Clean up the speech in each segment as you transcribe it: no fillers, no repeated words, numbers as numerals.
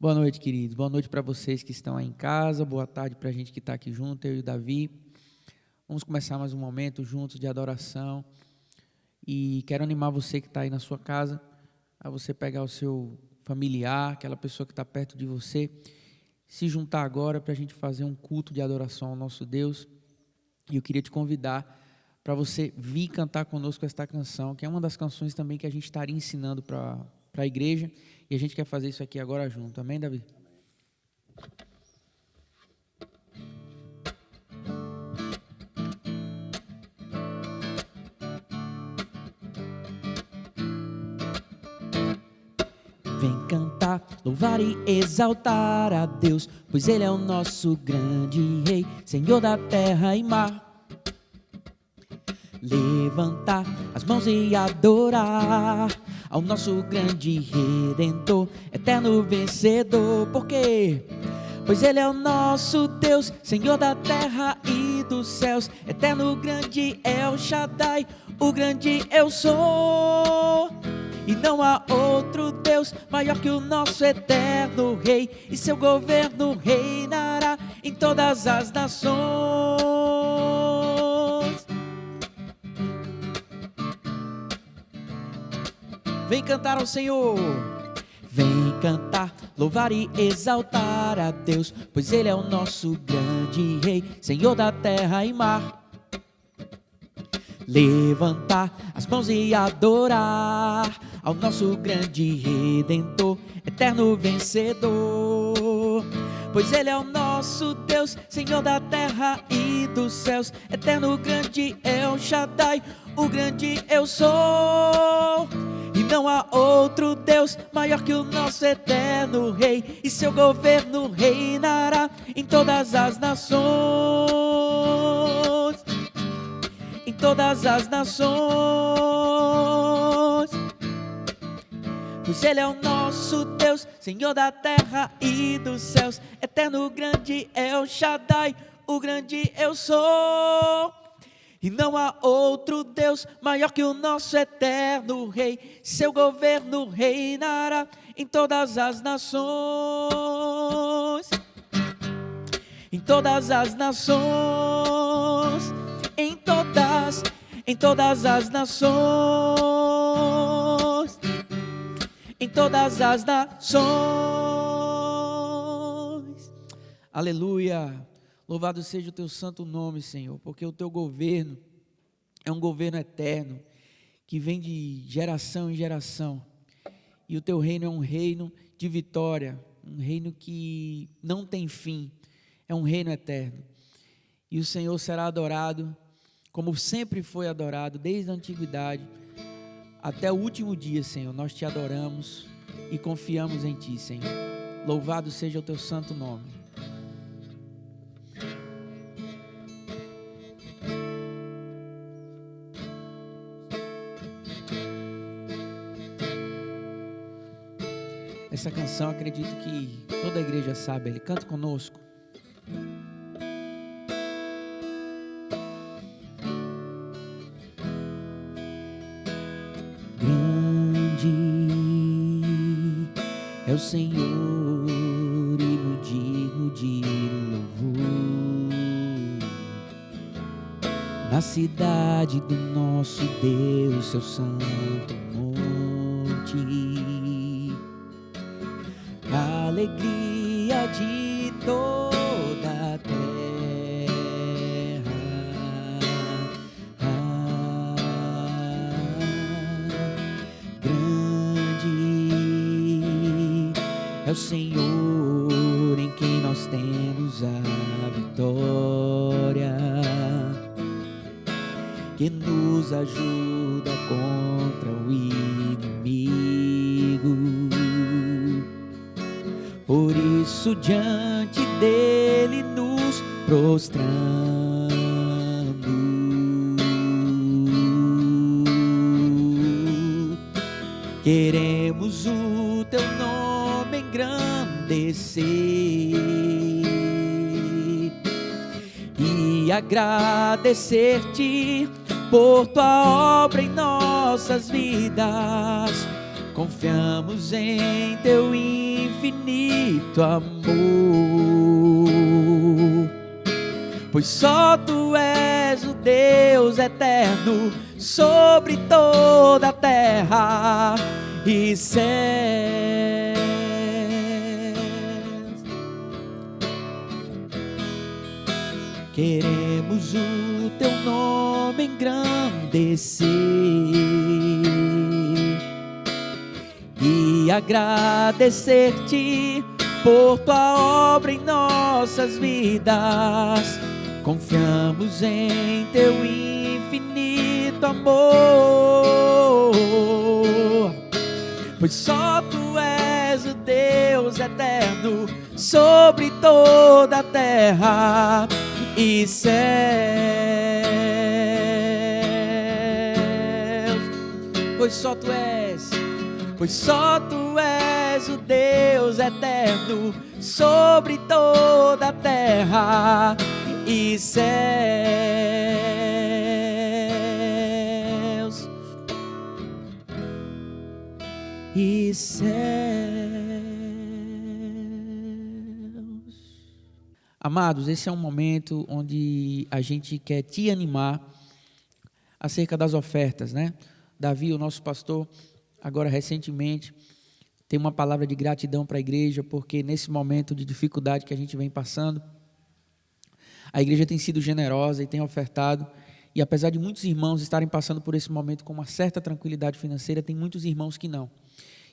Boa noite, queridos. Boa noite para vocês que estão aí em casa. Boa tarde para a gente que está aqui junto, eu e o Davi. Vamos começar mais um momento juntos de adoração. E quero animar você que está aí na sua casa, a você pegar o seu familiar, aquela pessoa que está perto de você, se juntar agora para a gente fazer um culto de adoração ao nosso Deus. E eu queria te convidar para você vir cantar conosco esta canção, que é uma das canções também que a gente estaria ensinando para a igreja. E a gente quer fazer isso aqui agora junto. Amém, Davi? Vem cantar, louvar e exaltar a Deus, pois Ele é o nosso grande Rei, Senhor da terra e mar. Levantar as mãos e adorar ao nosso grande Redentor, eterno vencedor. Por quê? Pois Ele é o nosso Deus, Senhor da terra e dos céus, eterno grande El Shaddai, o grande eu sou. E não há outro Deus maior que o nosso eterno Rei, e seu governo reinará em todas as nações. Vem cantar ao Senhor. Vem cantar, louvar e exaltar a Deus, pois Ele é o nosso grande Rei, Senhor da terra e mar. Levantar as mãos e adorar ao nosso grande Redentor, eterno vencedor. Pois Ele é o nosso Deus, Senhor da terra e dos céus, eterno grande El Shaddai, o grande eu sou. E não há outro Deus maior que o nosso eterno Rei, e seu governo reinará em todas as nações. Em todas as nações. Pois Ele é o nosso Deus, Senhor da terra e dos céus, eterno grande El Shaddai, o grande eu sou. E não há outro Deus maior que o nosso eterno Rei, seu governo reinará em todas as nações. Em todas as nações. Em todas as nações. Em todas as nações. Aleluia. Louvado seja o teu santo nome, Senhor, porque o teu governo é um governo eterno, que vem de geração em geração, e o teu reino é um reino de vitória, um reino que não tem fim, é um reino eterno, e o Senhor será adorado, como sempre foi adorado, desde a antiguidade, até o último dia, Senhor. Nós te adoramos e confiamos em ti, Senhor. Louvado seja o teu santo nome. Essa canção, acredito que toda a igreja sabe. Ele canta conosco. Grande é o Senhor e muito digno de louvor, na cidade do nosso Deus, seu santo monte. A alegria de toda a terra. Grande é o Senhor em quem nós temos a vitória, que nos ajuda contra o inimigo. Por isso diante dele nos prostramos, queremos o teu nome engrandecer e agradecer-te por tua obra em nossas vidas. confiamos em teu infinito amor, pois só tu és o Deus eterno sobre toda a terra e céus. Queremos o teu nome engrandecer e agradecer-te por tua obra em nossas vidas. Confiamos em teu infinito amor, pois só tu és o Deus eterno sobre toda a terra e céus, pois só tu és o Deus eterno sobre toda a terra e céus, e céus. Amados, esse é um momento onde a gente quer te animar acerca das ofertas, né? Davi, o nosso pastor, agora recentemente, tem uma palavra de gratidão para a igreja, porque nesse momento de dificuldade que a gente vem passando, a igreja tem sido generosa e tem ofertado, e apesar de muitos irmãos estarem passando por esse momento com uma certa tranquilidade financeira, tem muitos irmãos que não.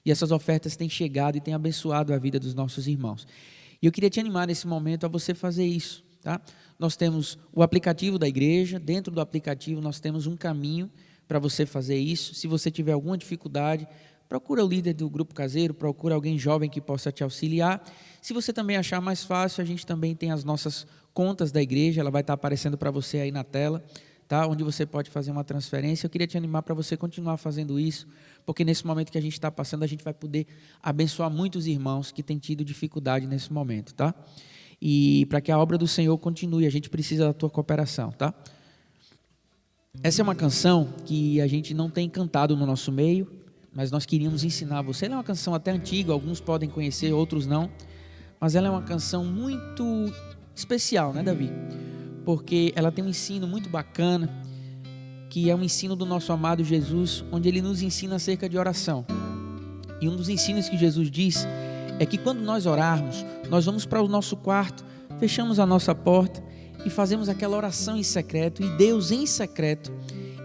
E essas ofertas têm chegado e têm abençoado a vida dos nossos irmãos. E eu queria te animar nesse momento a você fazer isso, tá? Nós temos o aplicativo da igreja, dentro do aplicativo nós temos um caminho para você fazer isso. Se você tiver alguma dificuldade, procura o líder do grupo caseiro, procura alguém jovem que possa te auxiliar. Se você também achar mais fácil, a gente também tem as nossas contas da igreja, ela vai estar aparecendo para você aí na tela, tá? Onde você pode fazer uma transferência. Eu queria te animar para você continuar fazendo isso, porque nesse momento que a gente está passando, a gente vai poder abençoar muitos irmãos que têm tido dificuldade nesse momento, tá? E para que a obra do Senhor continue, a gente precisa da tua cooperação, tá? Essa é uma canção que a gente não tem cantado no nosso meio, mas nós queríamos ensinar você. Ela é uma canção até antiga, alguns podem conhecer, outros não, mas ela é uma canção muito especial, né, Davi? Porque ela tem um ensino muito bacana, que é um ensino do nosso amado Jesus, onde ele nos ensina acerca de oração. E um dos ensinos que Jesus diz é que quando nós orarmos, nós vamos para o nosso quarto, fechamos a nossa porta e fazemos aquela oração em secreto, e Deus em secreto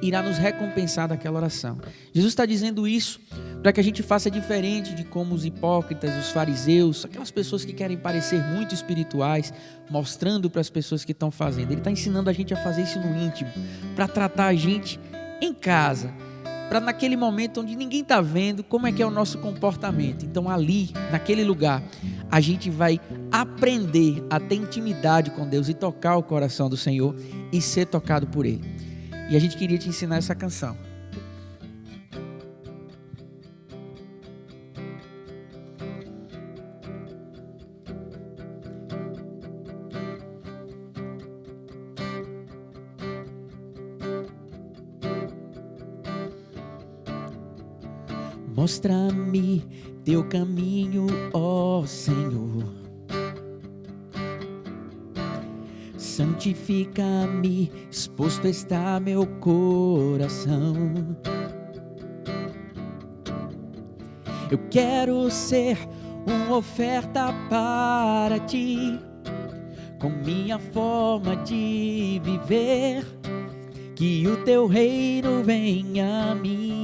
irá nos recompensar daquela oração. Jesus está dizendo isso para que a gente faça diferente de como os hipócritas, os fariseus, aquelas pessoas que querem parecer muito espirituais, mostrando para as pessoas que estão fazendo. Ele está ensinando a gente a fazer isso no íntimo, para tratar a gente em casa, para naquele momento onde ninguém está vendo como é que é o nosso comportamento. Então ali, naquele lugar, a gente vai aprender a ter intimidade com Deus e tocar o coração do Senhor e ser tocado por Ele. E a gente queria te ensinar essa canção. Mostra-me teu caminho, ó Senhor. Santifica-me, exposto está meu coração. Eu quero ser uma oferta para ti, com minha forma de viver, que o teu reino venha a mim.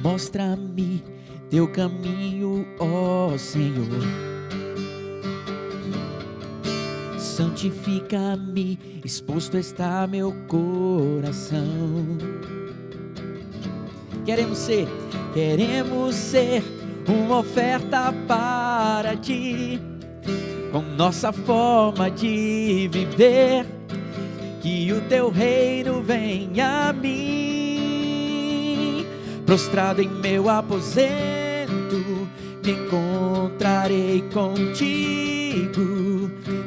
Mostra-me teu caminho, ó Senhor. Santifica-me, exposto está meu coração. Queremos ser uma oferta para ti, com nossa forma de viver, que o teu reino venha a mim. Prostrado em meu aposento, me encontrarei contigo.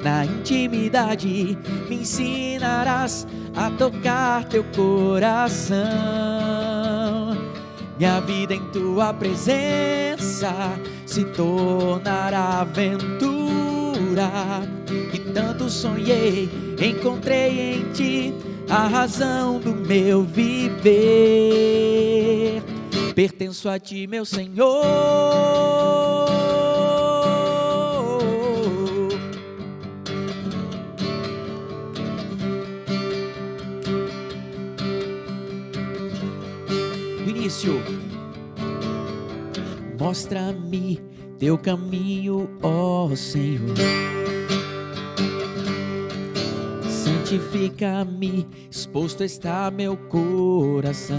Na intimidade me ensinarás a tocar teu coração. Minha vida em tua presença se tornará aventura. Que tanto sonhei, encontrei em ti a razão do meu viver. Pertenço a ti, meu Senhor. Do início. Mostra-me teu caminho, ó Senhor. Santifica-me, exposto está meu coração.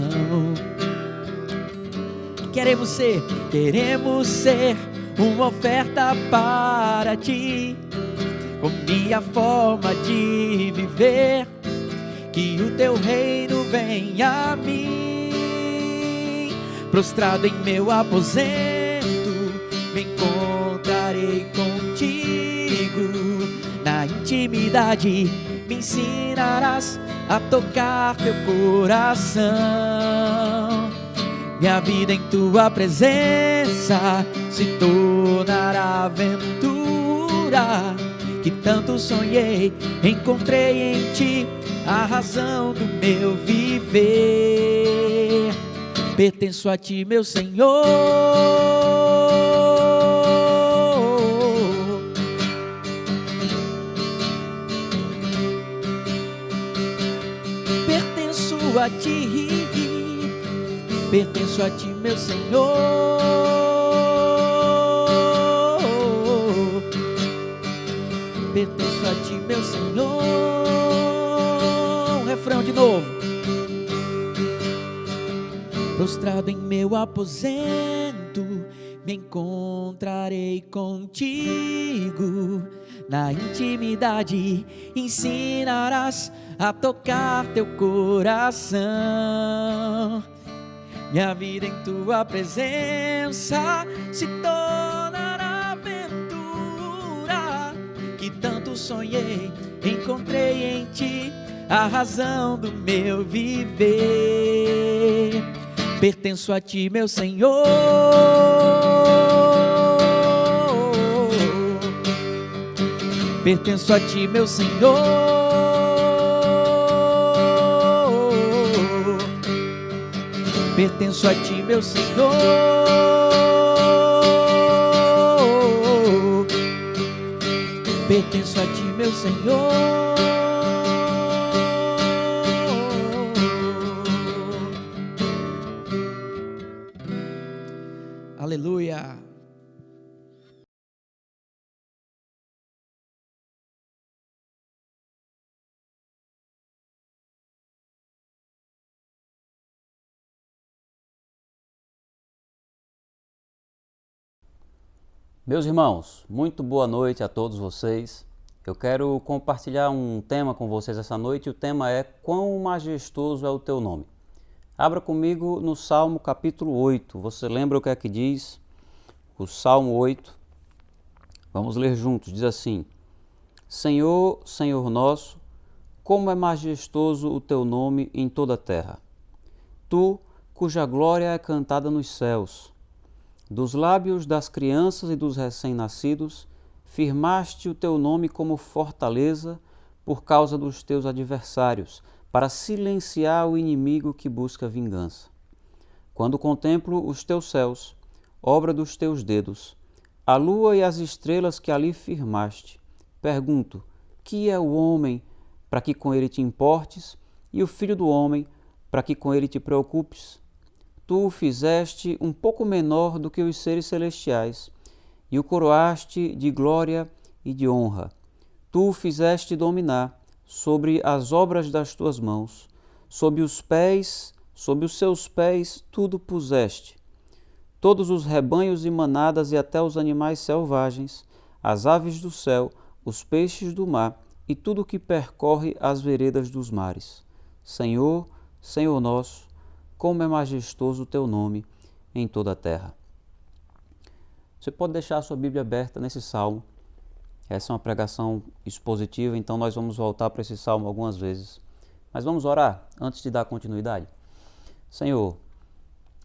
Queremos ser uma oferta para ti, com minha forma de viver. Que o teu reino venha a mim. Prostrado em meu aposento, me encontrarei contigo. Na intimidade me ensinarás a tocar teu coração. Minha vida em tua presença se tornará aventura. Que tanto sonhei, encontrei em ti a razão do meu viver. Pertenço a ti, meu Senhor. Pertenço a ti, pertenço a ti, meu Senhor. Pertenço a ti, meu Senhor. Um refrão de novo. Prostrado em meu aposento, me encontrarei contigo. Na intimidade ensinarás a tocar teu coração. Minha vida em tua presença se tornará aventura. Que tanto sonhei, encontrei em ti a razão do meu viver. Pertenço a ti, meu Senhor. Pertenço a ti, meu Senhor. Pertenço a ti, meu Senhor. Pertenço a ti, meu Senhor. Aleluia. Meus irmãos, muito boa noite a todos vocês. Eu quero compartilhar um tema com vocês essa noite e o tema é: quão majestoso é o teu nome. Abra comigo no Salmo capítulo 8. Você lembra o que é que diz? O Salmo 8. Vamos ler juntos. Diz assim: Senhor, Senhor nosso, como é majestoso o teu nome em toda a terra. Tu, cuja glória é cantada nos céus. Dos lábios das crianças e dos recém-nascidos, firmaste o teu nome como fortaleza por causa dos teus adversários, para silenciar o inimigo que busca vingança. Quando contemplo os teus céus, obra dos teus dedos, a lua e as estrelas que ali firmaste, pergunto: que é o homem para que com ele te importes, e o filho do homem para que com ele te preocupes? Tu o fizeste um pouco menor do que os seres celestiais, e o coroaste de glória e de honra. Tu o fizeste dominar sobre as obras das tuas mãos, sob os seus pés tudo puseste. Todos os rebanhos e manadas e até os animais selvagens, as aves do céu, os peixes do mar e tudo o que percorre as veredas dos mares. Senhor, Senhor nosso, como é majestoso o teu nome em toda a terra. Você pode deixar a sua Bíblia aberta nesse salmo. Essa é uma pregação expositiva, então nós vamos voltar para esse salmo algumas vezes. Mas vamos orar antes de dar continuidade. Senhor,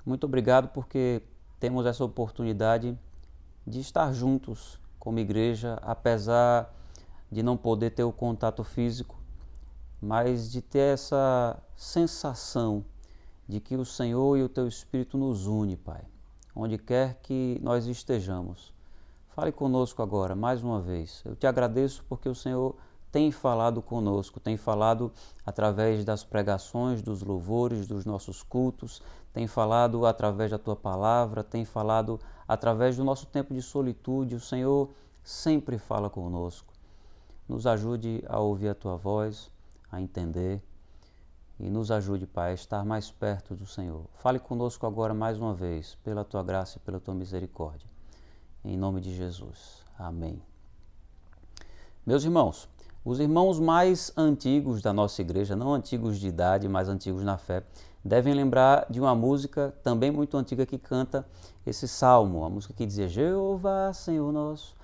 Muito obrigado porque temos essa oportunidade de estar juntos como igreja, apesar de não poder ter o contato físico, mas de ter essa sensação de que o Senhor e o Teu Espírito nos une, Pai, onde quer que nós estejamos. Fale conosco agora, mais uma vez. Eu te agradeço porque o Senhor tem falado conosco, tem falado através das pregações, dos louvores, dos nossos cultos, tem falado através da Tua palavra, tem falado através do nosso tempo de solitude. O Senhor sempre fala conosco. Nos ajude a ouvir a Tua voz, a entender e nos ajude, Pai, a estar mais perto do Senhor. Fale conosco agora mais uma vez, pela Tua graça e pela Tua misericórdia. Em nome de Jesus. Amém. Meus irmãos, os irmãos mais antigos da nossa igreja, não antigos de idade, mas antigos na fé, devem lembrar de uma música também muito antiga que canta esse salmo, a música que dizia: Jeová, Senhor nosso,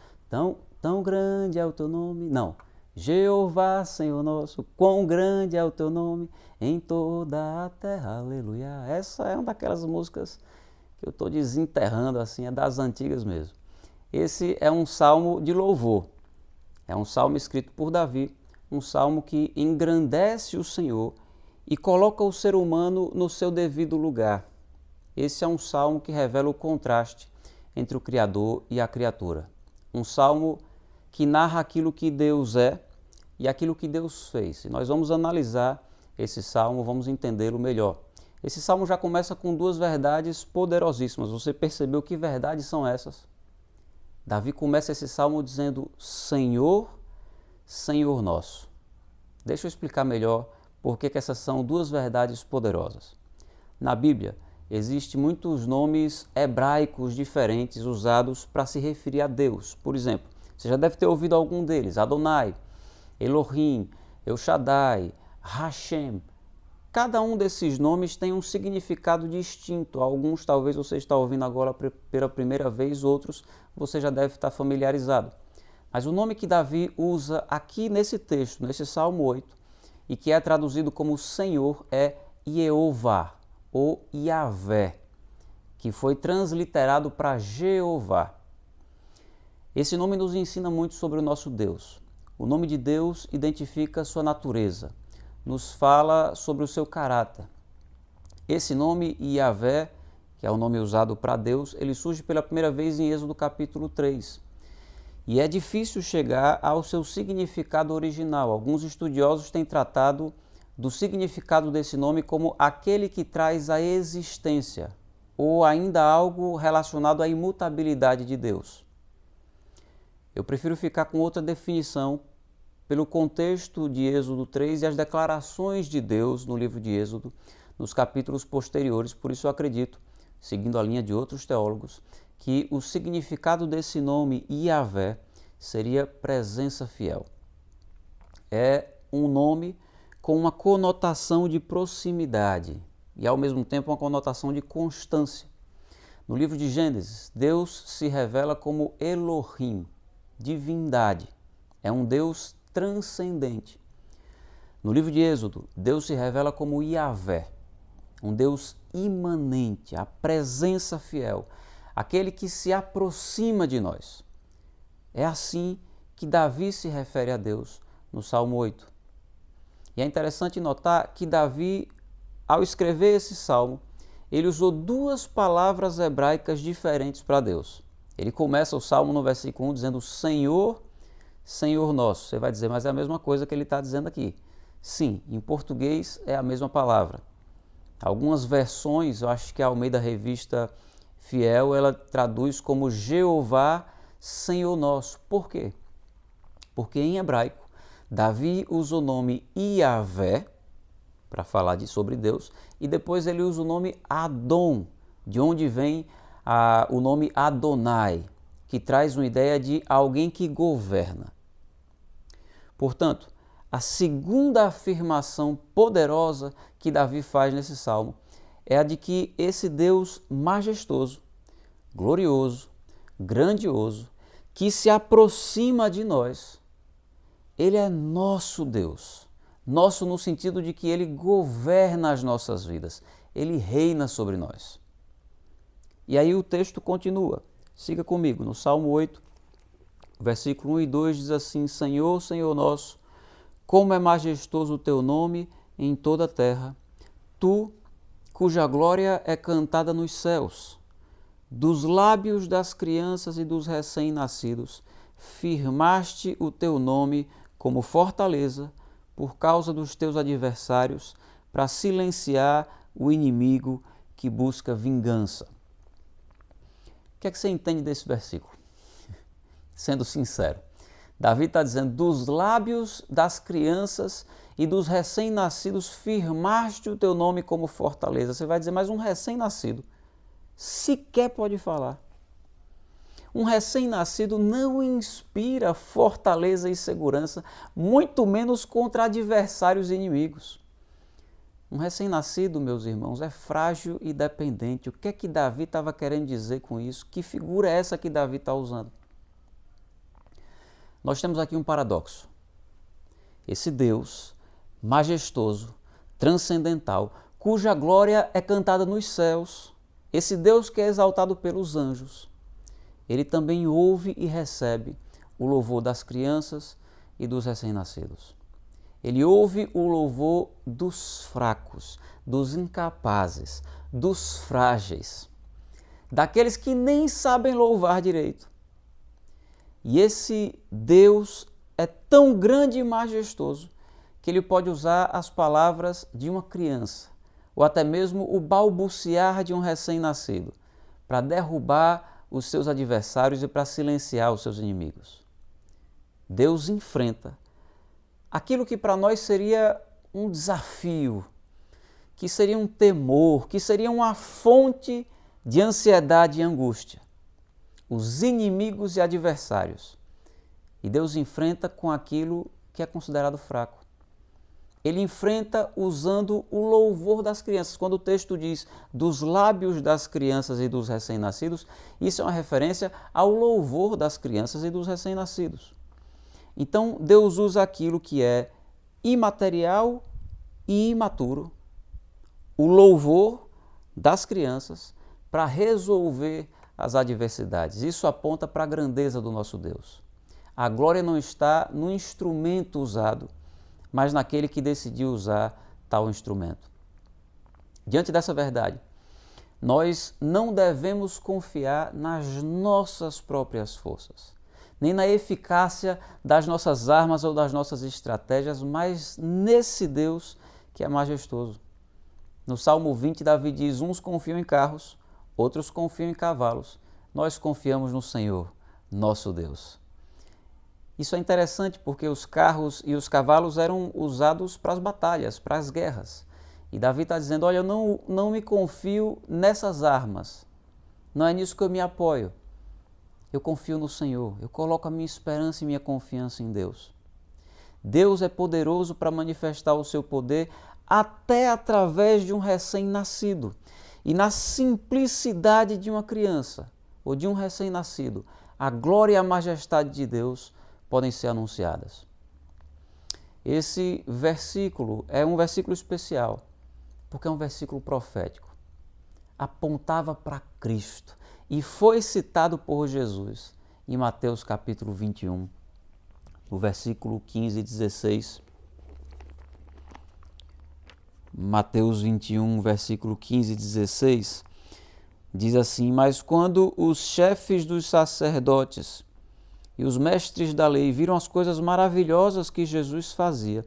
tão grande é o teu nome. Não, Jeová, Senhor nosso, quão grande é o teu nome em toda a terra, aleluia. Essa é uma daquelas músicas que eu estou desenterrando assim, é das antigas mesmo. Esse é um salmo de louvor. É um salmo escrito por Davi, um salmo que engrandece o Senhor e coloca o ser humano no seu devido lugar. Esse é um salmo que revela o contraste entre o Criador e a criatura. Um salmo que narra aquilo que Deus é e aquilo que Deus fez. E nós vamos analisar esse salmo, vamos entendê-lo melhor. Esse salmo já começa com duas verdades poderosíssimas. Você percebeu que verdades são essas? Davi começa esse salmo dizendo: Senhor, Senhor nosso. Deixa eu explicar melhor por que essas são duas verdades poderosas. Na Bíblia, existem muitos nomes hebraicos diferentes usados para se referir a Deus. Por exemplo, você já deve ter ouvido algum deles: Adonai, Elohim, El Shaddai, Hashem. Cada um desses nomes tem um significado distinto. Alguns talvez você está ouvindo agora pela primeira vez, outros você já deve estar familiarizado. Mas o nome que Davi usa aqui nesse texto, nesse Salmo 8, e que é traduzido como Senhor, é Jeová ou Yahvé, que foi transliterado para Jeová. Esse nome nos ensina muito sobre o nosso Deus. O nome de Deus identifica sua natureza, nos fala sobre o seu caráter. Esse nome, Yahvé, que é o nome usado para Deus, ele surge pela primeira vez em Êxodo capítulo 3. E é difícil chegar ao seu significado original. Alguns estudiosos têm tratado do significado desse nome como aquele que traz a existência, ou ainda algo relacionado à imutabilidade de Deus. Eu prefiro ficar com outra definição pelo contexto de Êxodo 3 e as declarações de Deus no livro de Êxodo, nos capítulos posteriores. Por isso eu acredito, seguindo a linha de outros teólogos, que o significado desse nome Yahvé seria presença fiel. É um nome com uma conotação de proximidade e ao mesmo tempo uma conotação de constância. No livro de Gênesis, Deus se revela como Elohim, divindade. É um Deus transcendente. No livro de Êxodo, Deus se revela como Yahvé, um Deus imanente, a presença fiel, aquele que se aproxima de nós. É assim que Davi se refere a Deus no Salmo 8. E é interessante notar que Davi, ao escrever esse salmo, ele usou duas palavras hebraicas diferentes para Deus. Ele começa o salmo no versículo 1 dizendo Senhor, Senhor nosso. Você vai dizer, mas é a mesma coisa que ele está dizendo aqui. Sim, em português é a mesma palavra. Algumas versões, eu acho que a Almeida Revista Fiel, ela traduz como Jeová, Senhor nosso. Por quê? Porque em hebraico, Davi usa o nome Yahvé para falar sobre Deus e depois ele usa o nome Adon, de onde vem o nome Adonai, que traz uma ideia de alguém que governa. Portanto, a segunda afirmação poderosa que Davi faz nesse salmo é a de que esse Deus majestoso, glorioso, grandioso, que se aproxima de nós, ele é nosso Deus. Nosso no sentido de que ele governa as nossas vidas, ele reina sobre nós. E aí o texto continua. Siga comigo, no Salmo 8, versículo 1 e 2 diz assim: Senhor, Senhor nosso, como é majestoso o teu nome em toda a terra, tu, cuja glória é cantada nos céus. Dos lábios das crianças e dos recém-nascidos, firmaste o teu nome como fortaleza por causa dos teus adversários, para silenciar o inimigo que busca vingança. O que é que você entende desse versículo? Sendo sincero, Davi está dizendo, dos lábios das crianças e dos recém-nascidos firmaste o teu nome como fortaleza. Você vai dizer, mas um recém-nascido sequer pode falar. Um recém-nascido não inspira fortaleza e segurança, muito menos contra adversários e inimigos. Um recém-nascido, meus irmãos, é frágil e dependente. O que é que Davi estava querendo dizer com isso? Que figura é essa que Davi está usando? Nós temos aqui um paradoxo. Esse Deus majestoso, transcendental, cuja glória é cantada nos céus, esse Deus que é exaltado pelos anjos, ele também ouve e recebe o louvor das crianças e dos recém-nascidos. Ele ouve o louvor dos fracos, dos incapazes, dos frágeis, daqueles que nem sabem louvar direito. E esse Deus é tão grande e majestoso que ele pode usar as palavras de uma criança, ou até mesmo o balbuciar de um recém-nascido, para derrubar os seus adversários e para silenciar os seus inimigos. Deus enfrenta aquilo que para nós seria um desafio, que seria um temor, que seria uma fonte de ansiedade e angústia. Os inimigos e adversários. E Deus enfrenta com aquilo que é considerado fraco. Ele enfrenta usando o louvor das crianças. Quando o texto diz dos lábios das crianças e dos recém-nascidos, isso é uma referência ao louvor das crianças e dos recém-nascidos. Então, Deus usa aquilo que é imaterial e imaturo, o louvor das crianças, para resolver as adversidades. Isso aponta para a grandeza do nosso Deus. A glória não está no instrumento usado, mas naquele que decidiu usar tal instrumento. Diante dessa verdade, nós não devemos confiar nas nossas próprias forças, nem na eficácia das nossas armas ou das nossas estratégias, mas nesse Deus que é majestoso. No Salmo 20, Davi diz, uns confiam em carros, outros confiam em cavalos. Nós confiamos no Senhor, nosso Deus. Isso é interessante porque os carros e os cavalos eram usados para as batalhas, para as guerras. E Davi está dizendo, olha, eu não me confio nessas armas. Não é nisso que eu me apoio. Eu confio no Senhor. Eu coloco a minha esperança e minha confiança em Deus. Deus é poderoso para manifestar o seu poder até através de um recém-nascido. E na simplicidade de uma criança ou de um recém-nascido, a glória e a majestade de Deus podem ser anunciadas. Esse versículo é um versículo especial, porque é um versículo profético. Apontava para Cristo e foi citado por Jesus em Mateus capítulo 21, no versículo 15 e 16. Mateus 21, versículo 15 e 16, diz assim, mas quando os chefes dos sacerdotes e os mestres da lei viram as coisas maravilhosas que Jesus fazia,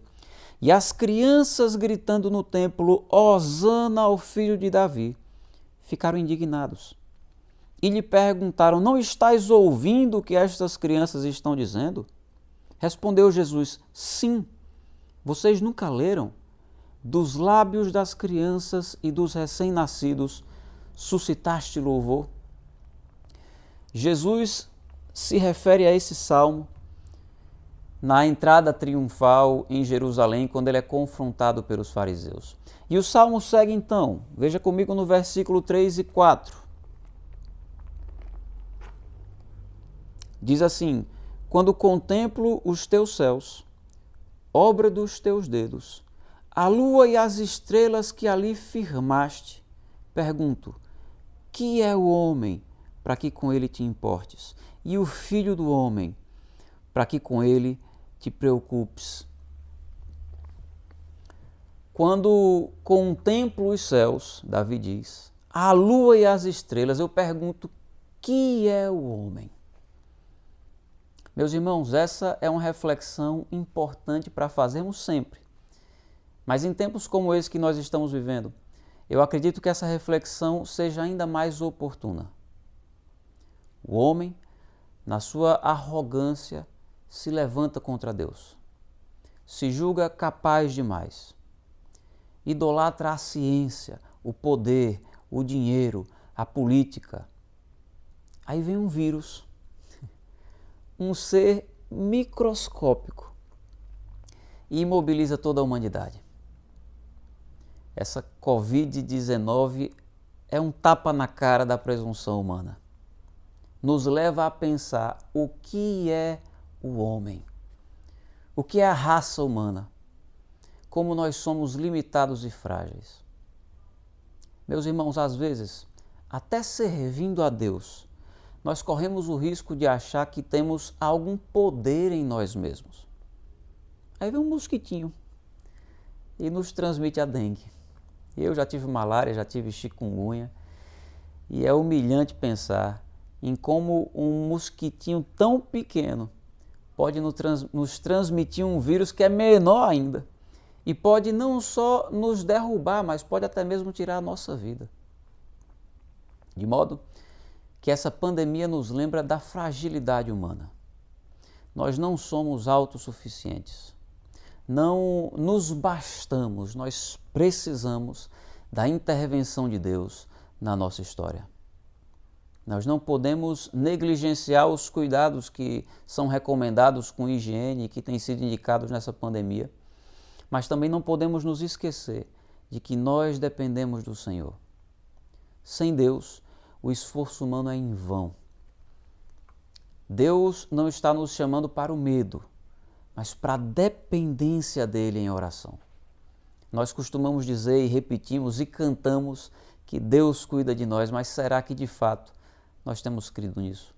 e as crianças gritando no templo, Hosana ao filho de Davi, ficaram indignados. E lhe perguntaram, não estais ouvindo o que estas crianças estão dizendo? Respondeu Jesus, sim, vocês nunca leram? Dos lábios das crianças e dos recém-nascidos suscitaste louvor. Jesus se refere a esse salmo na entrada triunfal em Jerusalém, quando ele é confrontado pelos fariseus. E o salmo segue então, veja comigo no versículo 3 e 4. Diz assim, quando contemplo os teus céus, obra dos teus dedos, a lua e as estrelas que ali firmaste, pergunto, que é o homem para que com ele te importes? E o filho do homem para que com ele te preocupes? Quando contemplo os céus, Davi diz, a lua e as estrelas, eu pergunto, que é o homem? Meus irmãos, essa é uma reflexão importante para fazermos sempre. Mas em tempos como esse que nós estamos vivendo, eu acredito que essa reflexão seja ainda mais oportuna. O homem, na sua arrogância, se levanta contra Deus. Se julga capaz demais. Idolatra a ciência, o poder, o dinheiro, a política. Aí vem um vírus, um ser microscópico, e imobiliza toda a humanidade. Essa Covid-19 é um tapa na cara da presunção humana. Nos leva a pensar o que é o homem, o que é a raça humana, como nós somos limitados e frágeis. Meus irmãos, às vezes, até servindo a Deus, nós corremos o risco de achar que temos algum poder em nós mesmos. Aí vem um mosquitinho e nos transmite a dengue. Eu já tive malária, já tive chikungunya, e é humilhante pensar em como um mosquitinho tão pequeno pode nos transmitir um vírus que é menor ainda e pode não só nos derrubar, mas pode até mesmo tirar a nossa vida. De modo que essa pandemia nos lembra da fragilidade humana. Nós não somos autossuficientes, não nos bastamos, nós precisamos da intervenção de Deus na nossa história. Nós não podemos negligenciar os cuidados que são recomendados com higiene e que têm sido indicados nessa pandemia, mas também não podemos nos esquecer de que nós dependemos do Senhor. Sem Deus, o esforço humano é em vão. Deus não está nos chamando para o medo, mas para a dependência dele em oração. Nós costumamos dizer e repetimos e cantamos que Deus cuida de nós, mas será que de fato nós temos crido nisso?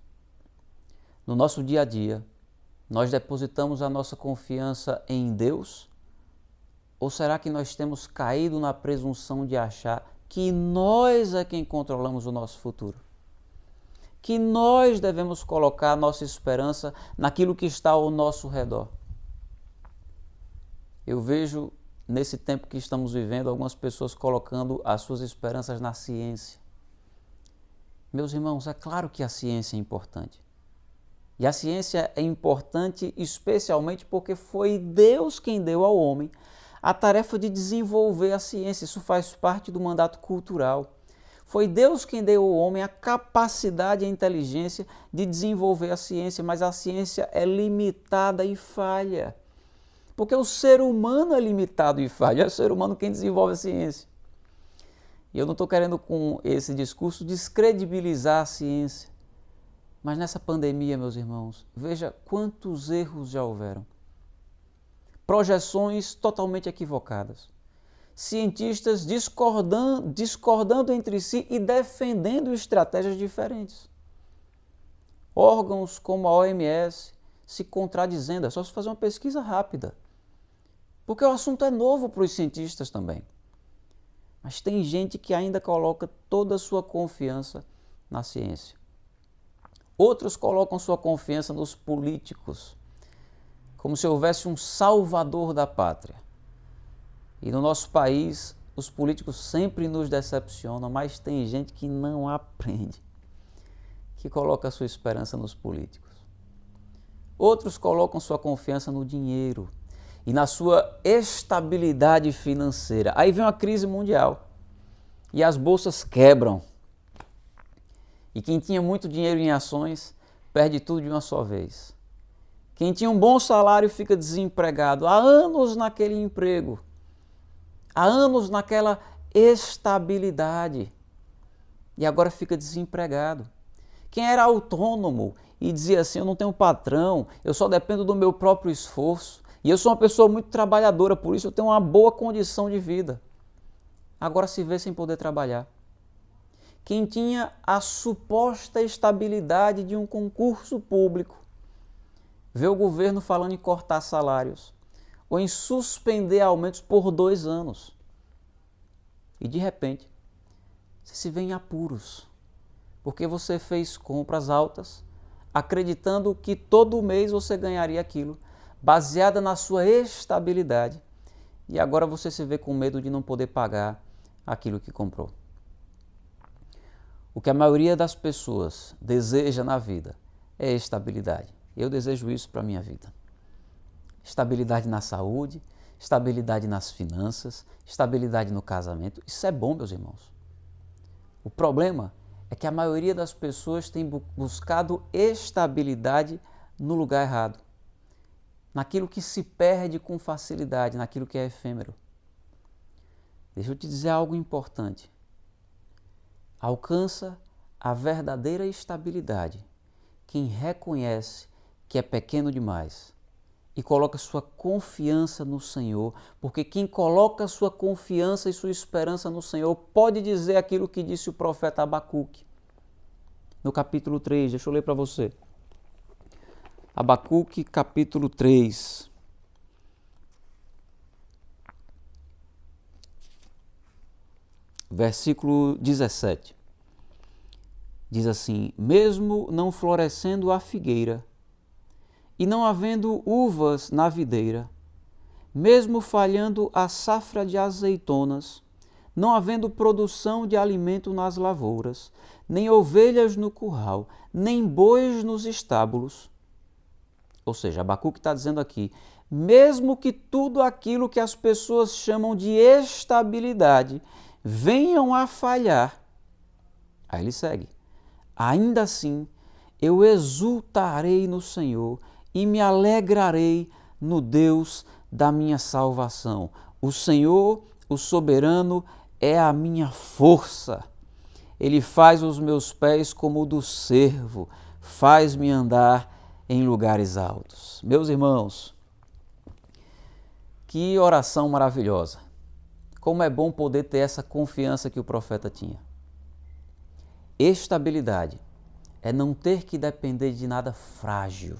No nosso dia a dia, nós depositamos a nossa confiança em Deus? Ou será que nós temos caído na presunção de achar que nós é quem controlamos o nosso futuro? Que nós devemos colocar a nossa esperança naquilo que está ao nosso redor? Eu vejo nesse tempo que estamos vivendo algumas pessoas colocando as suas esperanças na ciência. Meus irmãos, é claro que a ciência é importante. E a ciência é importante especialmente porque foi Deus quem deu ao homem a tarefa de desenvolver a ciência. Isso faz parte do mandato cultural. Foi Deus quem deu ao homem a capacidade e a inteligência de desenvolver a ciência, mas a ciência é limitada e falha. Porque o ser humano é limitado e falha, é o ser humano quem desenvolve a ciência. E eu não estou querendo com esse discurso descredibilizar a ciência. Mas nessa pandemia, meus irmãos, veja quantos erros já houveram. Projeções totalmente equivocadas. Cientistas discordando entre si e defendendo estratégias diferentes. Órgãos como a OMS se contradizendo. É só se fazer uma pesquisa rápida. Porque o assunto é novo para os cientistas também. Mas tem gente que ainda coloca toda a sua confiança na ciência. Outros colocam sua confiança nos políticos, como se houvesse um salvador da pátria. E no nosso país, os políticos sempre nos decepcionam, mas tem gente que não aprende, que coloca a sua esperança nos políticos. Outros colocam sua confiança no dinheiro e na sua estabilidade financeira. Aí vem uma crise mundial e as bolsas quebram. E quem tinha muito dinheiro em ações perde tudo de uma só vez. Quem tinha um bom salário fica desempregado, há anos naquele emprego, há anos naquela estabilidade e agora fica desempregado. Quem era autônomo e dizia assim, eu não tenho patrão, eu só dependo do meu próprio esforço e eu sou uma pessoa muito trabalhadora, por isso eu tenho uma boa condição de vida. Agora se vê sem poder trabalhar. quem tinha a suposta estabilidade de um concurso público, vê o governo falando em cortar salários ou em suspender aumentos por 2 anos. E de repente, você se vê em apuros, porque você fez compras altas, acreditando que todo mês você ganharia aquilo, baseada na sua estabilidade, e agora você se vê com medo de não poder pagar aquilo que comprou. O que a maioria das pessoas deseja na vida é estabilidade. Eu desejo isso para a minha vida. Estabilidade na saúde, estabilidade nas finanças, estabilidade no casamento. Isso é bom, meus irmãos. O problema é que a maioria das pessoas tem buscado estabilidade no lugar errado, naquilo que se perde com facilidade, naquilo que é efêmero. Deixa eu te dizer algo importante. Alcança a verdadeira estabilidade quem reconhece que é pequeno demais e coloca sua confiança no Senhor, porque quem coloca sua confiança e sua esperança no Senhor pode dizer aquilo que disse o profeta Abacuque, no capítulo 3, deixa eu ler para você. Abacuque, capítulo 3. Versículo 17. Diz assim: mesmo não florescendo a figueira, e não havendo uvas na videira, mesmo falhando a safra de azeitonas, não havendo produção de alimento nas lavouras, nem ovelhas no curral, nem bois nos estábulos. Ou seja, Abacuque está dizendo aqui, mesmo que tudo aquilo que as pessoas chamam de estabilidade venham a falhar, aí ele segue, ainda assim eu exultarei no Senhor e me alegrarei no Deus da minha salvação. O Senhor, o soberano, é a minha força. Ele faz os meus pés como o do cervo, faz-me andar em lugares altos. Meus irmãos, que oração maravilhosa. Como é bom poder ter essa confiança que o profeta tinha. Estabilidade é não ter que depender de nada frágil,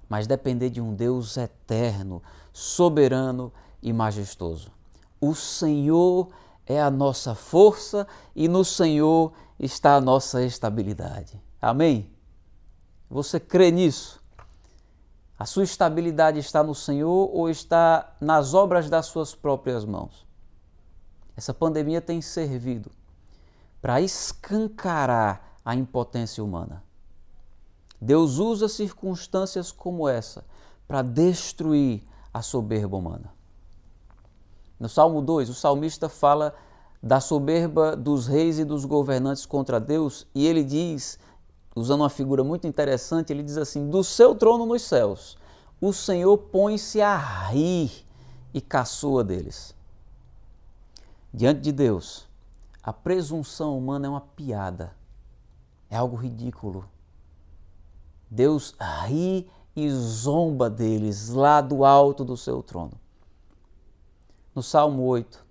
mas depender de um Deus eterno, soberano e majestoso. O Senhor é a nossa força e no Senhor está a nossa estabilidade. Amém? Você crê nisso? A sua estabilidade está no Senhor ou está nas obras das suas próprias mãos? Essa pandemia tem servido para escancarar a impotência humana. Deus usa circunstâncias como essa para destruir a soberba humana. No Salmo 2, o salmista fala da soberba dos reis e dos governantes contra Deus e ele diz, usando uma figura muito interessante, ele diz assim, do seu trono nos céus, o Senhor põe-se a rir e caçoa deles. Diante de Deus, a presunção humana é uma piada, é algo ridículo. Deus ri e zomba deles lá do alto do seu trono. No Salmo 8,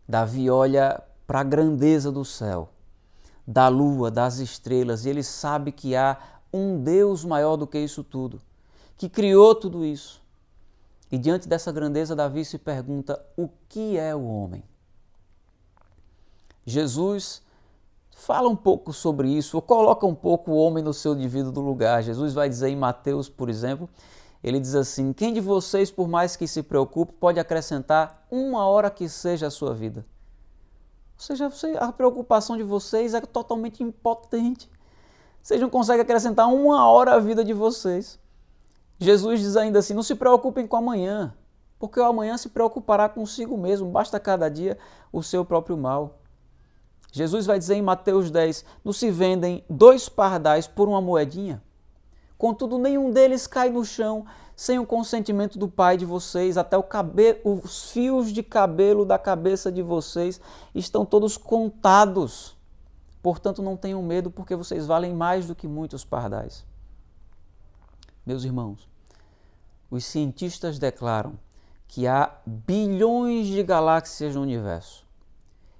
Davi olha para a grandeza do céu, da lua, das estrelas, e ele sabe que há um Deus maior do que isso tudo, que criou tudo isso. E diante dessa grandeza, Davi se pergunta, o que é o homem? Jesus fala um pouco sobre isso, ou coloca um pouco o homem no seu devido lugar. Jesus vai dizer em Mateus, por exemplo, ele diz assim, quem de vocês, por mais que se preocupe, pode acrescentar 1 hora que seja a sua vida? Ou seja, a preocupação de vocês é totalmente impotente. Vocês não conseguem acrescentar 1 hora à vida de vocês. Jesus diz ainda assim, não se preocupem com amanhã, porque o amanhã se preocupará consigo mesmo, basta cada dia o seu próprio mal. Jesus vai dizer em Mateus 10, não se vendem 2 pardais por 1 moedinha? Contudo, nenhum deles cai no chão sem o consentimento do Pai de vocês, até os fios de cabelo da cabeça de vocês estão todos contados. Portanto, não tenham medo, porque vocês valem mais do que muitos pardais. Meus irmãos, os cientistas declaram que há bilhões de galáxias no universo.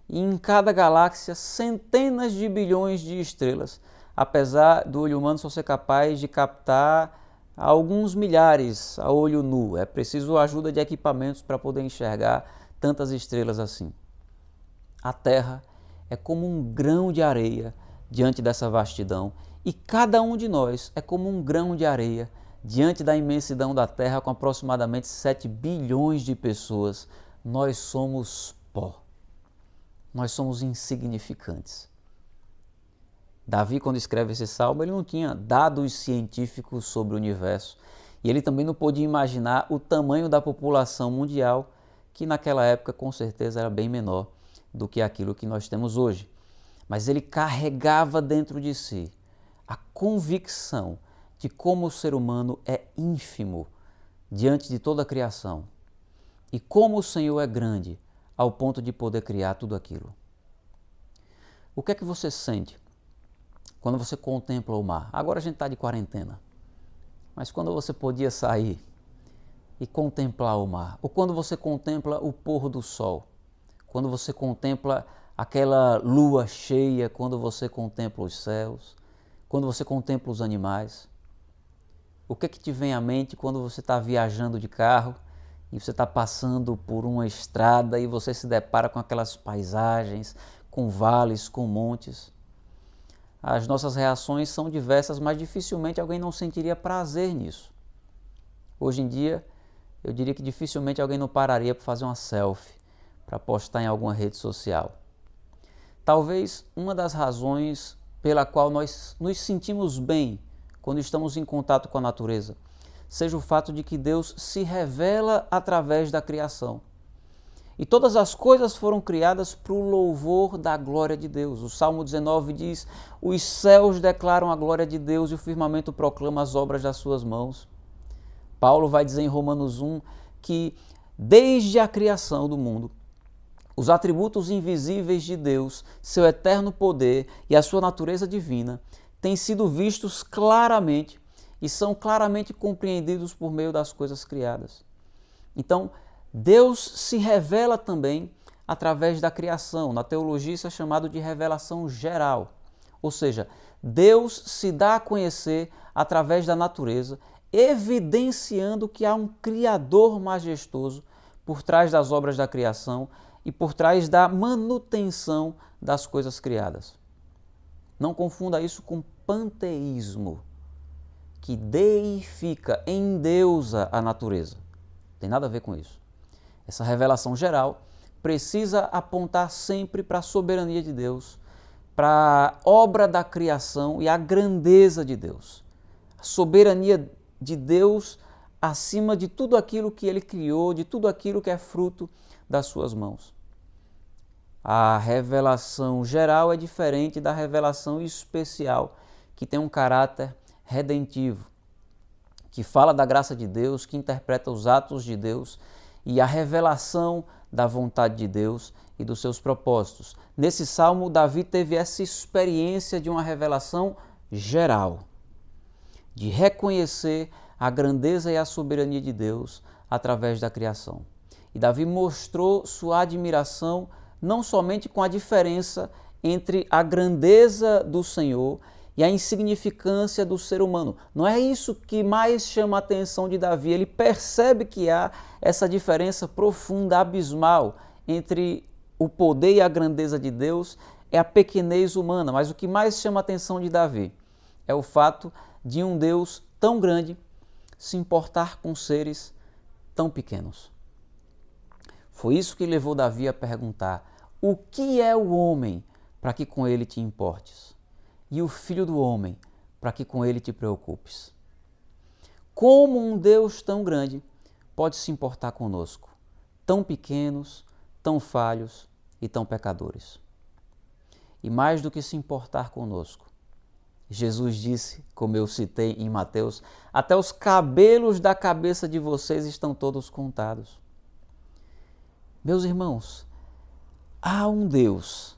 e em cada galáxia centenas de bilhões de estrelas, apesar do olho humano só ser capaz de captar alguns milhares a olho nu. É preciso a ajuda de equipamentos para poder enxergar tantas estrelas assim. A Terra é como um grão de areia diante dessa vastidão, e cada um de nós é como um grão de areia diante da imensidão da Terra, com aproximadamente 7 bilhões de pessoas. Nós somos pó. Nós somos insignificantes. Davi, quando escreve esse salmo, ele não tinha dados científicos sobre o universo, e ele também não podia imaginar o tamanho da população mundial, que naquela época com certeza era bem menor do que aquilo que nós temos hoje. Mas ele carregava dentro de si a convicção de como o ser humano é ínfimo diante de toda a criação e como o Senhor é grande ao ponto de poder criar tudo aquilo. O que é que você sente quando você contempla o mar? Agora a gente está de quarentena, mas quando você podia sair e contemplar o mar, ou quando você contempla o pôr do sol, quando você contempla aquela lua cheia, quando você contempla os céus, quando você contempla os animais, o que é que te vem à mente quando você está viajando de carro e você está passando por uma estrada e você se depara com aquelas paisagens, com vales, com montes? As nossas reações são diversas, mas dificilmente alguém não sentiria prazer nisso. Hoje em dia, eu diria que dificilmente alguém não pararia para fazer uma selfie, para postar em alguma rede social. Talvez uma das razões pela qual nós nos sentimos bem quando estamos em contato com a natureza seja o fato de que Deus se revela através da criação. E todas as coisas foram criadas para o louvor da glória de Deus. O Salmo 19 diz: os céus declaram a glória de Deus e o firmamento proclama as obras das suas mãos. Paulo vai dizer em Romanos 1 que desde a criação do mundo, os atributos invisíveis de Deus, seu eterno poder e a sua natureza divina têm sido vistos claramente e são claramente compreendidos por meio das coisas criadas. Então, Deus se revela também através da criação. Na teologia isso é chamado de revelação geral. Ou seja, Deus se dá a conhecer através da natureza, evidenciando que há um Criador majestoso por trás das obras da criação e por trás da manutenção das coisas criadas. Não confunda isso com panteísmo, que deifica, endeusa a natureza. Não tem nada a ver com isso. Essa revelação geral precisa apontar sempre para a soberania de Deus, para a obra da criação e a grandeza de Deus. A soberania de Deus acima de tudo aquilo que Ele criou, de tudo aquilo que é fruto das suas mãos. A revelação geral é diferente da revelação especial, que tem um caráter redentivo, que fala da graça de Deus, que interpreta os atos de Deus e a revelação da vontade de Deus e dos seus propósitos. Nesse salmo, Davi teve essa experiência de uma revelação geral, de reconhecer a grandeza e a soberania de Deus através da criação. E Davi mostrou sua admiração não somente com a diferença entre a grandeza do Senhor e a insignificância do ser humano. Não é isso que mais chama a atenção de Davi. Ele percebe que há essa diferença profunda, abismal, entre o poder e a grandeza de Deus e a pequenez humana. Mas o que mais chama a atenção de Davi é o fato de um Deus tão grande se importar com seres tão pequenos. Foi isso que levou Davi a perguntar: o que é o homem para que com ele te importes? E o filho do homem para que com ele te preocupes? Como um Deus tão grande pode se importar conosco, tão pequenos, tão falhos e tão pecadores? E mais do que se importar conosco, Jesus disse, como eu citei em Mateus: até os cabelos da cabeça de vocês estão todos contados. Meus irmãos, há um Deus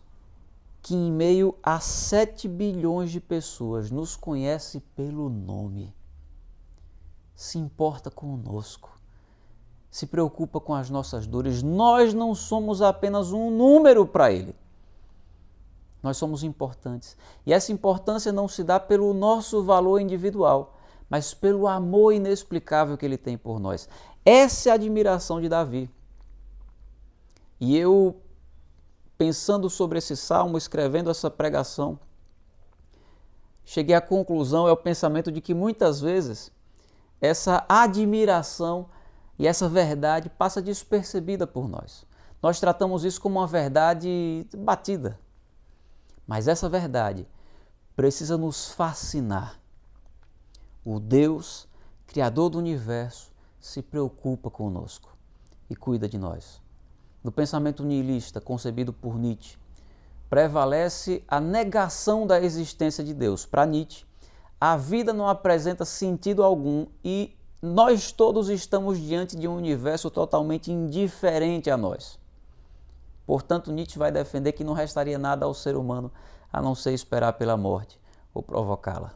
que em meio a 7 bilhões de pessoas nos conhece pelo nome, se importa conosco, se preocupa com as nossas dores. Nós não somos apenas um número para Ele. Nós somos importantes. E essa importância não se dá pelo nosso valor individual, mas pelo amor inexplicável que Ele tem por nós. Essa é a admiração de Davi. E eu, pensando sobre esse salmo, escrevendo essa pregação, cheguei à conclusão, é o pensamento de que muitas vezes essa admiração e essa verdade passa despercebida por nós. Nós tratamos isso como uma verdade batida. Mas essa verdade precisa nos fascinar. O Deus, Criador do universo, se preocupa conosco e cuida de nós. No pensamento nihilista concebido por Nietzsche, prevalece a negação da existência de Deus. Para Nietzsche, a vida não apresenta sentido algum e nós todos estamos diante de um universo totalmente indiferente a nós. Portanto, Nietzsche vai defender que não restaria nada ao ser humano a não ser esperar pela morte ou provocá-la.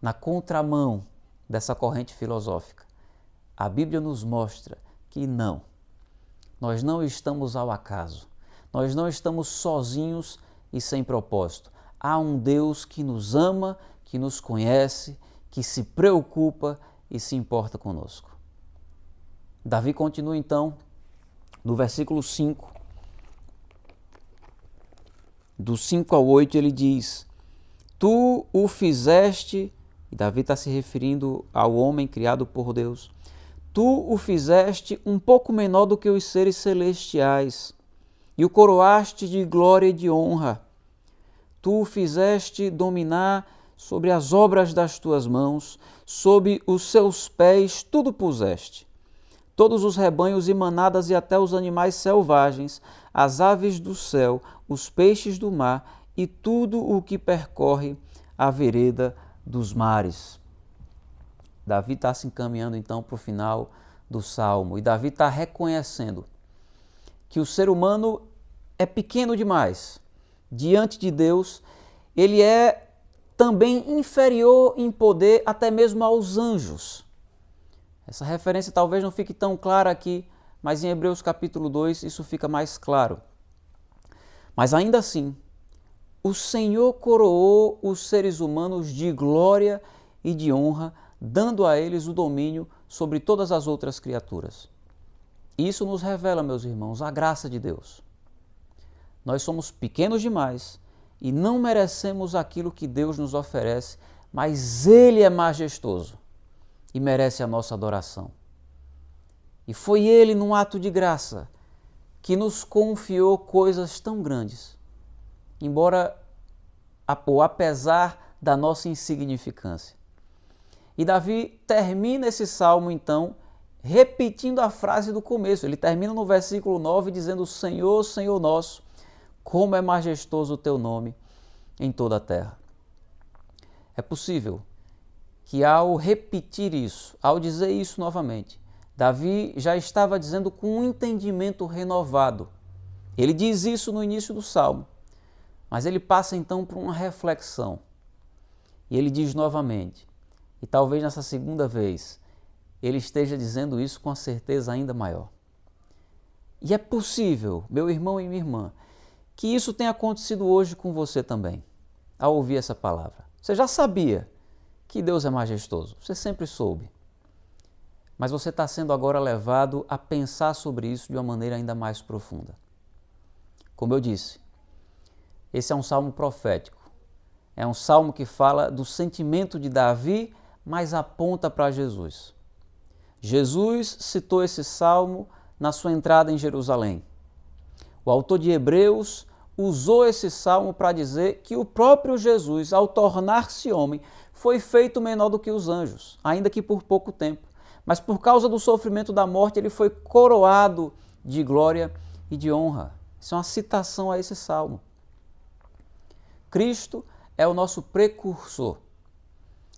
Na contramão dessa corrente filosófica, a Bíblia nos mostra que não, nós não estamos ao acaso, nós não estamos sozinhos e sem propósito. Há um Deus que nos ama, que nos conhece, que se preocupa e se importa conosco. Davi continua então no versículo 5. Do 5 ao 8 ele diz: Tu o fizeste, e Davi está se referindo ao homem criado por Deus, Tu o fizeste um pouco menor do que os seres celestiais, e o coroaste de glória e de honra. Tu o fizeste dominar sobre as obras das tuas mãos, sob os seus pés tudo puseste. Todos os rebanhos e manadas e até os animais selvagens, as aves do céu, os peixes do mar e tudo o que percorre a vereda dos mares. Davi está se encaminhando então para o final do Salmo e Davi está reconhecendo que o ser humano é pequeno demais. Diante de Deus, ele é também inferior em poder até mesmo aos anjos. Essa referência talvez não fique tão clara aqui, mas em Hebreus capítulo 2 isso fica mais claro. Mas ainda assim, o Senhor coroou os seres humanos de glória e de honra, dando a eles o domínio sobre todas as outras criaturas. Isso nos revela, meus irmãos, a graça de Deus. Nós somos pequenos demais e não merecemos aquilo que Deus nos oferece, mas Ele é majestoso e merece a nossa adoração. E foi Ele, num ato de graça, que nos confiou coisas tão grandes, embora ou apesar da nossa insignificância. E Davi termina esse salmo, então, repetindo a frase do começo. Ele termina no versículo 9 dizendo: Senhor, Senhor nosso, como é majestoso o teu nome em toda a terra. É possível que ao repetir isso, ao dizer isso novamente, Davi já estava dizendo com um entendimento renovado. Ele diz isso no início do Salmo, mas ele passa então por uma reflexão. E ele diz novamente, e talvez nessa segunda vez, ele esteja dizendo isso com a certeza ainda maior. E é possível, meu irmão e minha irmã, que isso tenha acontecido hoje com você também, ao ouvir essa palavra. Você já sabia que Deus é majestoso, você sempre soube. Mas você está sendo agora levado a pensar sobre isso de uma maneira ainda mais profunda. Como eu disse, esse é um salmo profético. É um salmo que fala do sentimento de Davi, mas aponta para Jesus. Jesus citou esse salmo na sua entrada em Jerusalém. O autor de Hebreus usou esse salmo para dizer que o próprio Jesus, ao tornar-se homem, foi feito menor do que os anjos, ainda que por pouco tempo. Mas por causa do sofrimento da morte, ele foi coroado de glória e de honra. Isso é uma citação a esse salmo. Cristo é o nosso precursor.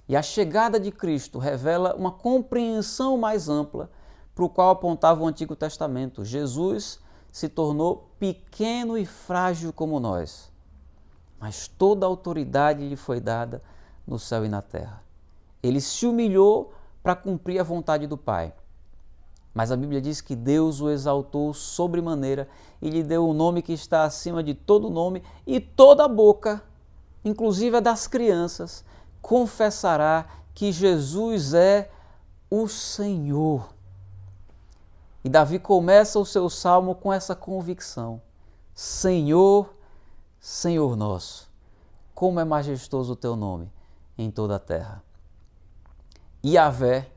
E a chegada de Cristo revela uma compreensão mais ampla para o qual apontava o Antigo Testamento. Jesus se tornou pequeno e frágil como nós, mas toda a autoridade lhe foi dada no céu e na terra. Ele se humilhou para cumprir a vontade do Pai. Mas a Bíblia diz que Deus o exaltou sobremaneira e lhe deu o nome que está acima de todo nome, e toda boca, inclusive a das crianças, confessará que Jesus é o Senhor. E Davi começa o seu salmo com essa convicção: Senhor, Senhor nosso, como é majestoso o teu nome em toda a terra. Yahvé,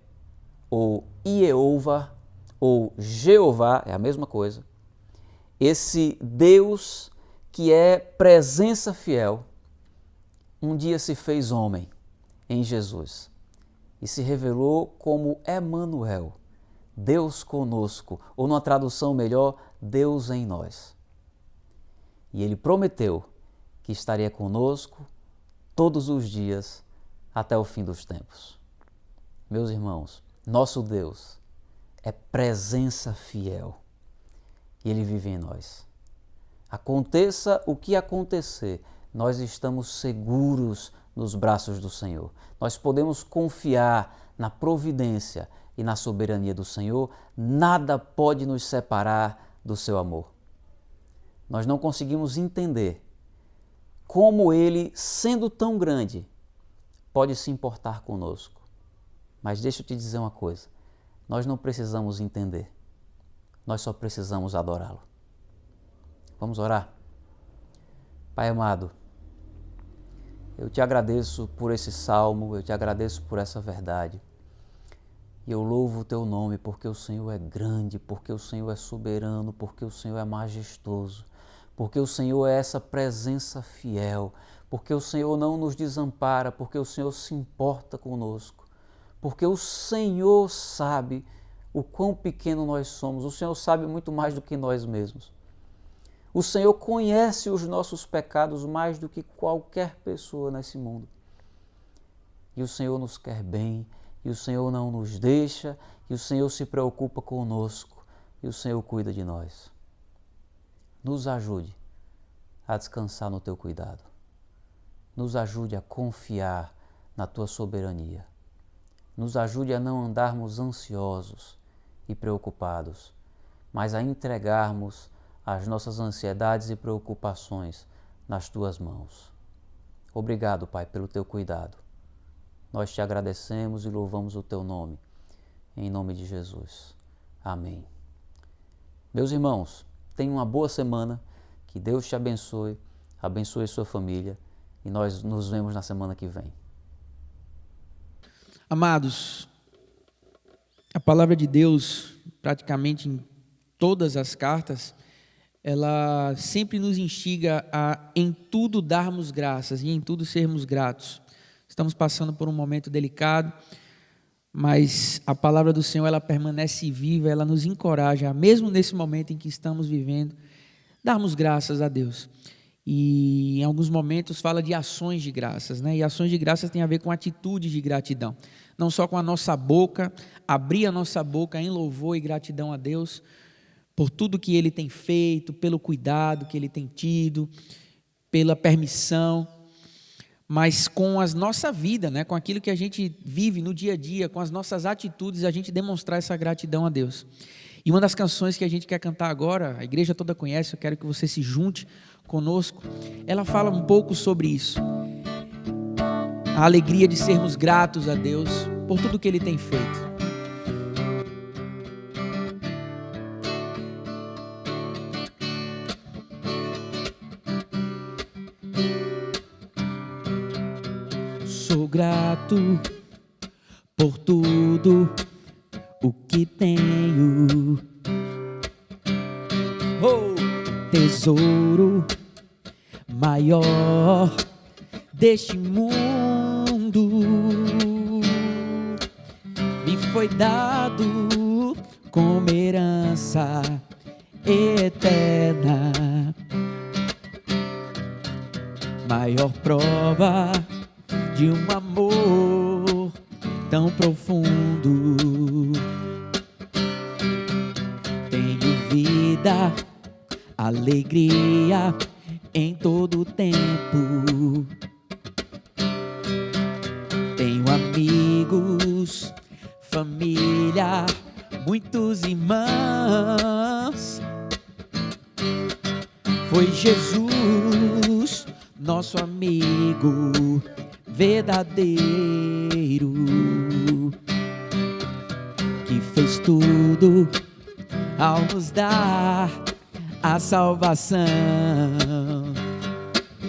ou Iehova, ou Jeová, é a mesma coisa. Esse Deus que é presença fiel, um dia se fez homem em Jesus e se revelou como Emanuel, Deus conosco, ou numa tradução melhor, Deus em nós. E Ele prometeu que estaria conosco todos os dias até o fim dos tempos. Meus irmãos, nosso Deus é presença fiel e Ele vive em nós. Aconteça o que acontecer, nós estamos seguros nos braços do Senhor. Nós podemos confiar na providência e na soberania do Senhor. Nada pode nos separar do seu amor. Nós não conseguimos entender como Ele, sendo tão grande, pode se importar conosco. Mas deixa eu te dizer uma coisa, nós não precisamos entender, nós só precisamos adorá-lo. Vamos orar? Pai amado, eu te agradeço por esse salmo, eu te agradeço por essa verdade. E eu louvo o teu nome porque o Senhor é grande, porque o Senhor é soberano, porque o Senhor é majestoso, porque o Senhor é essa presença fiel, porque o Senhor não nos desampara, porque o Senhor se importa conosco, porque o Senhor sabe o quão pequeno nós somos, o Senhor sabe muito mais do que nós mesmos. O Senhor conhece os nossos pecados mais do que qualquer pessoa nesse mundo. E o Senhor nos quer bem, e o Senhor não nos deixa, e o Senhor se preocupa conosco, e o Senhor cuida de nós. Nos ajude a descansar no teu cuidado. Nos ajude a confiar na tua soberania. Nos ajude a não andarmos ansiosos e preocupados, mas a entregarmos as nossas ansiedades e preocupações nas tuas mãos. Obrigado, Pai, pelo teu cuidado. Nós te agradecemos e louvamos o teu nome, em nome de Jesus. Amém. Meus irmãos, tenham uma boa semana, que Deus te abençoe, abençoe sua família e nós nos vemos na semana que vem. Amados, a palavra de Deus, praticamente em todas as cartas, ela sempre nos instiga a em tudo darmos graças e em tudo sermos gratos. Estamos passando por um momento delicado, mas a palavra do Senhor, ela permanece viva, ela nos encoraja, mesmo nesse momento em que estamos vivendo, darmos graças a Deus. E em alguns momentos fala de ações de graças, né? E ações de graças tem a ver com atitudes de gratidão. Não só com a nossa boca, abrir a nossa boca em louvor e gratidão a Deus, por tudo que Ele tem feito, pelo cuidado que Ele tem tido, pela permissão, mas com a nossa vida, né? Com aquilo que a gente vive no dia a dia, com as nossas atitudes, a gente demonstrar essa gratidão a Deus. E uma das canções que a gente quer cantar agora, a igreja toda conhece, eu quero que você se junte conosco, ela fala um pouco sobre isso. A alegria de sermos gratos a Deus por tudo que Ele tem feito. Sou grato por tudo o que tenho. Tesouro maior deste mundo me foi dado como herança eterna. Maior prova de um amor tão profundo. Tenho vida, alegria em todo o tempo. Tenho amigos, família, muitos irmãos. Foi Jesus, nosso amigo verdadeiro, que fez tudo ao nos dar a salvação.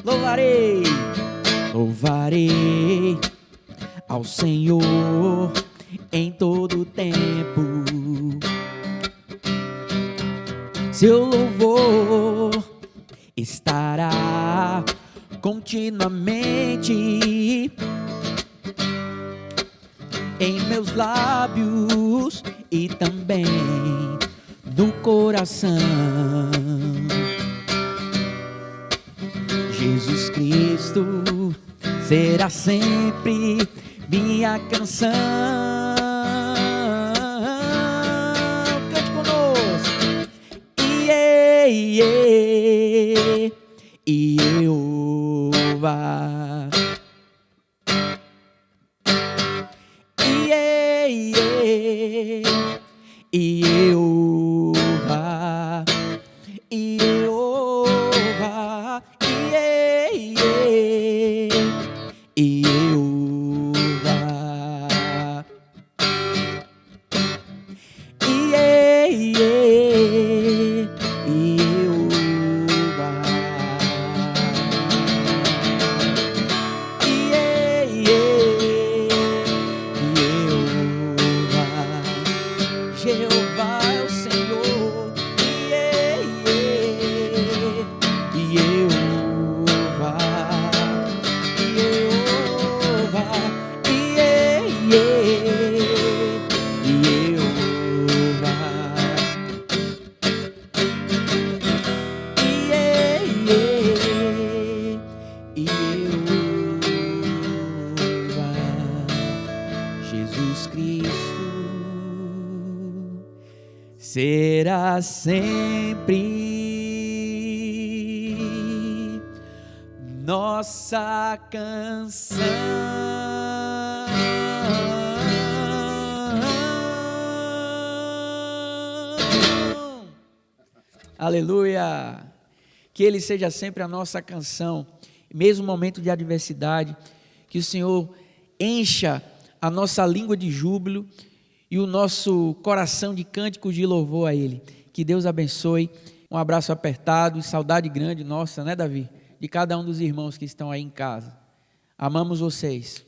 Louvarei, louvarei ao Senhor em todo o tempo. Seu louvor estará continuamente em meus lábios e também no coração. Jesus Cristo será sempre minha canção. Cante conosco. Iê, iê, Iê-ova. Iê, iê, Iê-ova. Iê-ova. Iê, iê, Iê-ova. Iê, iê, Iê-ova. Iê, iê, Iê-ova. Jeová é o Senhor. Iê, iê, Iê-ova. Iê-ova. Iê, iê, Iê-ova. Iê, iê, Iê-ova. Jesus Cristo será sempre nossa canção. Aleluia! Que Ele seja sempre a nossa canção, mesmo no momento de adversidade, que o Senhor encha a nossa língua de júbilo e o nosso coração de cânticos de louvor a Ele. Que Deus abençoe. Um abraço apertado e saudade grande nossa, né, Davi? De cada um dos irmãos que estão aí em casa. Amamos vocês.